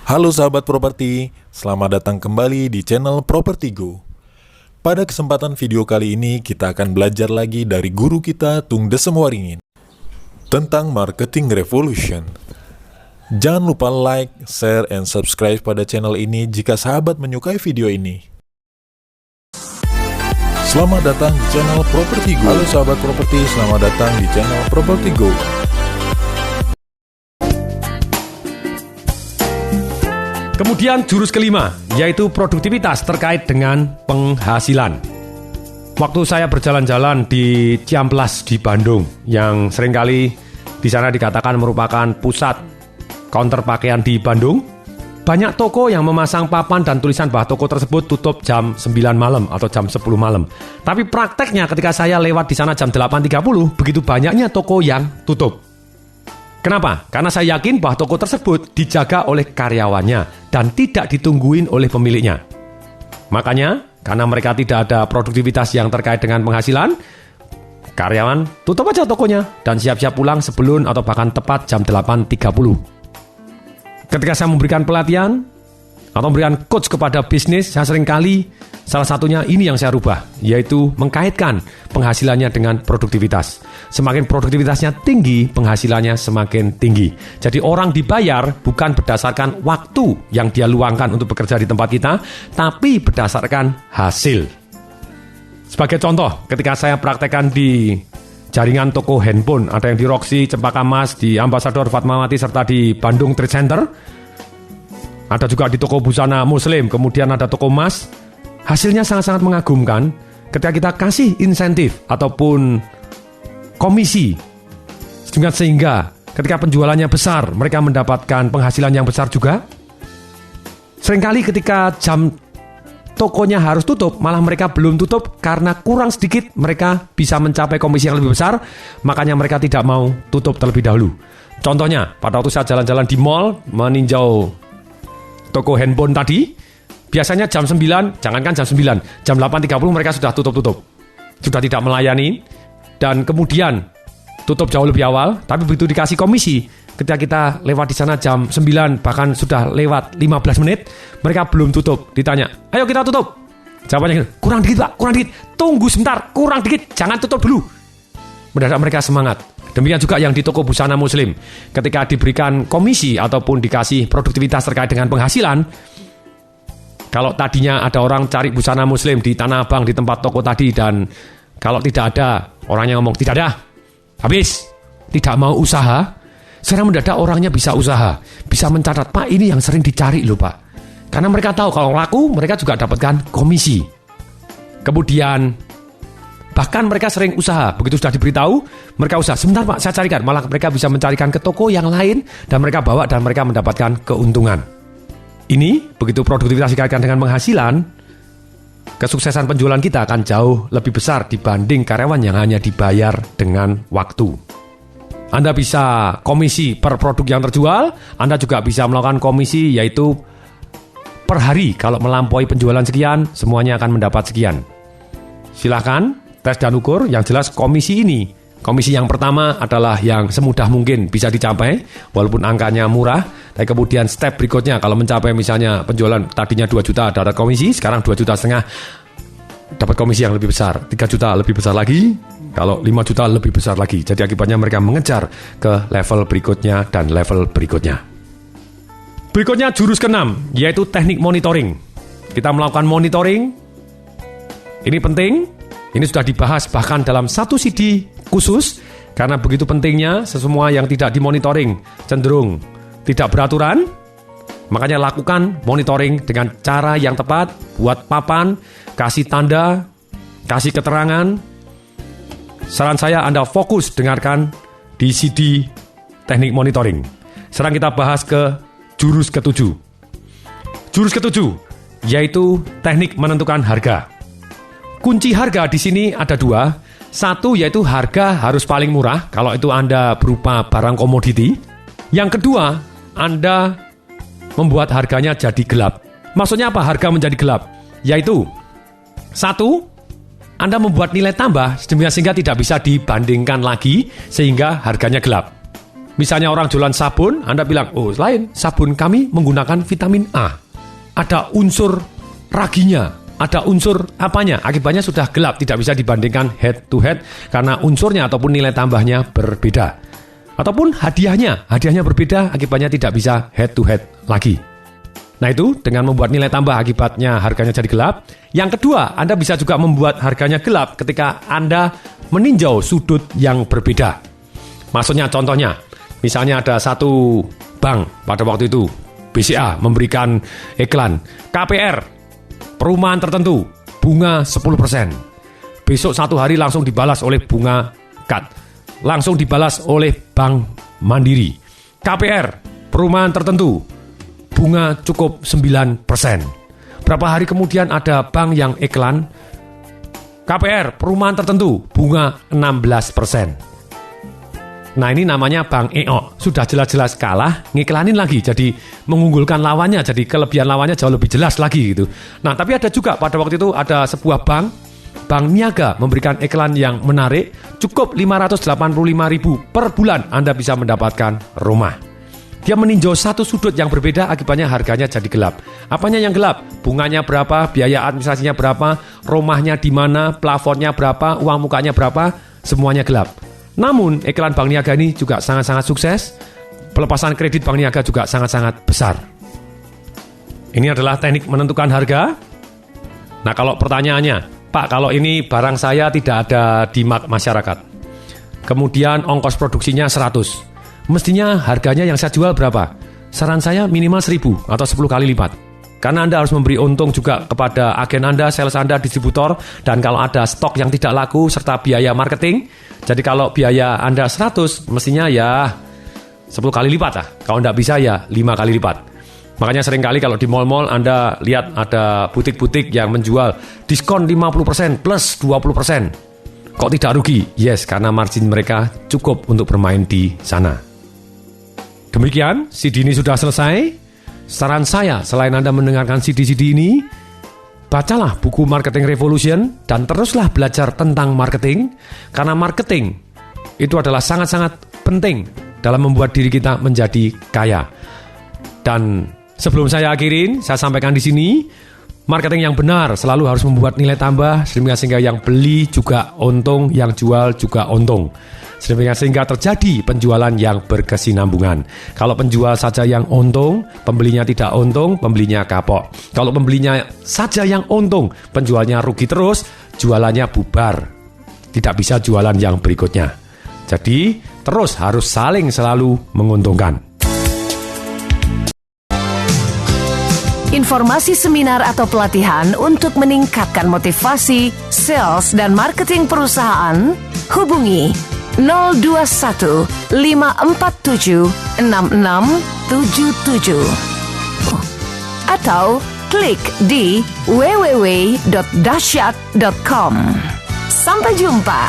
Halo sahabat properti, selamat datang kembali di channel Properti Go. Pada kesempatan video kali ini kita akan belajar lagi dari guru kita Tung Desem Waringin tentang marketing revolution. Jangan lupa like, share, and subscribe pada channel ini jika sahabat menyukai video ini. Selamat datang di channel Properti Go. Halo sahabat properti, selamat datang di channel Properti Go. Kemudian jurus kelima, yaitu produktivitas terkait dengan penghasilan. Waktu saya berjalan-jalan di Ciamplas di Bandung, yang seringkali di sana dikatakan merupakan pusat counter pakaian di Bandung, banyak toko yang memasang papan dan tulisan bahwa toko tersebut tutup jam 9 malam atau jam 10 malam. Tapi prakteknya ketika saya lewat di sana jam 8.30, begitu banyaknya toko yang tutup. Kenapa? Karena saya yakin bahwa toko tersebut dijaga oleh karyawannya dan tidak ditungguin oleh pemiliknya. Makanya, karena mereka tidak ada produktivitas yang terkait dengan penghasilan, karyawan tutup aja tokonya dan siap-siap pulang sebelum atau bahkan tepat jam 8.30. Ketika saya memberikan pelatihan atau memberikan coach kepada bisnis, saya seringkali salah satunya ini yang saya rubah, yaitu mengkaitkan penghasilannya dengan produktivitas. Semakin produktivitasnya tinggi, penghasilannya semakin tinggi. Jadi orang dibayar bukan berdasarkan waktu yang dia luangkan untuk bekerja di tempat kita, tapi berdasarkan hasil. Sebagai contoh, ketika saya praktekkan di jaringan toko handphone, ada yang di Roxy, Cempaka Mas, di Ambasador Fatmawati, serta di Bandung Trade Center. Ada juga di toko busana Muslim, kemudian ada toko emas. Hasilnya sangat-sangat mengagumkan ketika kita kasih insentif ataupun komisi. Sehingga ketika penjualannya besar, mereka mendapatkan penghasilan yang besar juga. Seringkali ketika jam tokonya harus tutup, malah mereka belum tutup karena kurang sedikit mereka bisa mencapai komisi yang lebih besar, makanya mereka tidak mau tutup terlebih dahulu. Contohnya, pada waktu saya jalan-jalan di mall, meninjau toko handphone tadi, biasanya jam 9, jangankan jam 9, jam 8.30 mereka sudah tutup-tutup. Sudah tidak melayani, dan kemudian tutup jauh lebih awal, tapi begitu dikasih komisi, ketika kita lewat di sana jam 9, bahkan sudah lewat 15 menit, mereka belum tutup. Ditanya, ayo kita tutup. Jawabannya, kurang dikit Pak, kurang dikit. Tunggu sebentar, kurang dikit, jangan tutup dulu. Mendadak mereka semangat. Demikian juga yang di toko busana Muslim. Ketika diberikan komisi ataupun dikasih produktivitas terkait dengan penghasilan, kalau tadinya ada orang cari busana Muslim di Tanah Abang, di tempat toko tadi, dan kalau tidak ada, orangnya ngomong, tidak ada, habis, tidak mau usaha, sekarang mendadak orangnya bisa usaha, bisa mencatat, Pak ini yang sering dicari loh Pak. Karena mereka tahu kalau laku, mereka juga dapatkan komisi. Kemudian bahkan mereka sering usaha, begitu sudah diberitahu, mereka usaha, sebentar Pak, saya carikan. Malah mereka bisa mencarikan ke toko yang lain, dan mereka bawa dan mereka mendapatkan keuntungan. Ini, begitu produktivitas dikaitkan dengan penghasilan, kesuksesan penjualan kita akan jauh lebih besar dibanding karyawan yang hanya dibayar dengan waktu. Anda bisa komisi per produk yang terjual, Anda juga bisa melakukan komisi yaitu per hari. Kalau melampaui penjualan sekian, semuanya akan mendapat sekian. Silahkan tes dan ukur, yang jelas komisi ini. Komisi yang pertama adalah yang semudah mungkin bisa dicapai, walaupun angkanya murah. Dan kemudian step berikutnya, kalau mencapai misalnya penjualan tadinya 2 juta dapat komisi, sekarang 2,5 juta dapat komisi yang lebih besar. 3 juta lebih besar lagi, kalau 5 juta lebih besar lagi. Jadi akibatnya mereka mengejar ke level berikutnya dan level berikutnya. Berikutnya jurus ke-6, yaitu teknik monitoring. Kita melakukan monitoring. Ini penting. Ini sudah dibahas bahkan dalam satu CD khusus, karena begitu pentingnya semua yang tidak dimonitoring cenderung tidak beraturan. Makanya lakukan monitoring dengan cara yang tepat, buat papan, kasih tanda, kasih keterangan. Saran saya Anda fokus dengarkan di CD teknik monitoring. Sekarang kita bahas ke jurus ke-7. Jurus ke-7 yaitu teknik menentukan harga. Kunci harga di sini ada 2. Satu yaitu harga harus paling murah kalau itu Anda berupa barang komoditi. Yang kedua, Anda membuat harganya jadi gelap. Maksudnya apa harga menjadi gelap? Yaitu, 1, Anda membuat nilai tambah sehingga tidak bisa dibandingkan lagi sehingga harganya gelap. Misalnya orang jualan sabun, Anda bilang, oh lain, sabun kami menggunakan vitamin A. Ada unsur raginya, ada unsur apanya, akibatnya sudah gelap, tidak bisa dibandingkan head to head karena unsurnya ataupun nilai tambahnya berbeda. Ataupun hadiahnya berbeda, akibatnya tidak bisa head to head lagi. Nah itu dengan membuat nilai tambah akibatnya harganya jadi gelap. Yang kedua, Anda bisa juga membuat harganya gelap ketika Anda meninjau sudut yang berbeda. Maksudnya contohnya, misalnya ada satu bank pada waktu itu, BCA memberikan iklan KPR, perumahan tertentu, bunga 10%. Besok satu hari langsung dibalas oleh bunga cut. Langsung dibalas oleh Bank Mandiri. KPR, perumahan tertentu, bunga cukup 9%. Berapa hari kemudian ada bank yang iklan KPR, perumahan tertentu, bunga 16%. Nah ini namanya Bank EO. Sudah jelas-jelas kalah, ngiklanin lagi. Jadi mengunggulkan lawannya, jadi kelebihan lawannya jauh lebih jelas lagi gitu. Nah tapi ada juga pada waktu itu ada sebuah bank Niaga memberikan iklan yang menarik, cukup 585.000 per bulan Anda bisa mendapatkan rumah. Dia meninjau satu sudut yang berbeda, akibatnya harganya jadi gelap. Apanya yang gelap? Bunganya berapa, biaya administrasinya berapa, rumahnya di mana, plafonnya berapa, uang mukanya berapa, semuanya gelap. Namun iklan Bank Niaga ini juga sangat-sangat sukses. Pelepasan kredit Bank Niaga juga sangat-sangat besar. Ini adalah teknik menentukan harga. Nah kalau pertanyaannya, Pak, kalau ini barang saya tidak ada di masyarakat, kemudian ongkos produksinya 100, mestinya harganya yang saya jual berapa? Saran saya minimal 1.000 atau 10 kali lipat. Karena Anda harus memberi untung juga kepada agen Anda, sales Anda, distributor, dan kalau ada stok yang tidak laku serta biaya marketing. Jadi kalau biaya Anda 100, mestinya ya 10 kali lipat lah. Kalau tidak bisa ya 5 kali lipat. Makanya seringkali kalau di mall-mall Anda lihat ada butik-butik yang menjual diskon 50% plus 20%. Kok tidak rugi? Yes, karena margin mereka cukup untuk bermain di sana. Demikian, CD ini sudah selesai. Saran saya, selain Anda mendengarkan CD-CD ini, bacalah buku Marketing Revolution dan teruslah belajar tentang marketing. Karena marketing itu adalah sangat-sangat penting dalam membuat diri kita menjadi kaya. Dan sebelum saya akhirin, saya sampaikan di sini, marketing yang benar selalu harus membuat nilai tambah sehingga yang beli juga untung, yang jual juga untung. Sehingga terjadi penjualan yang berkesinambungan. Kalau penjual saja yang untung, pembelinya tidak untung, pembelinya kapok. Kalau pembelinya saja yang untung, penjualnya rugi terus, jualannya bubar. Tidak bisa jualan yang berikutnya. Jadi, terus harus saling selalu menguntungkan. Informasi seminar atau pelatihan untuk meningkatkan motivasi, sales, dan marketing perusahaan, hubungi 021 547 6677 atau klik di www.dahsyat.com. Sampai jumpa.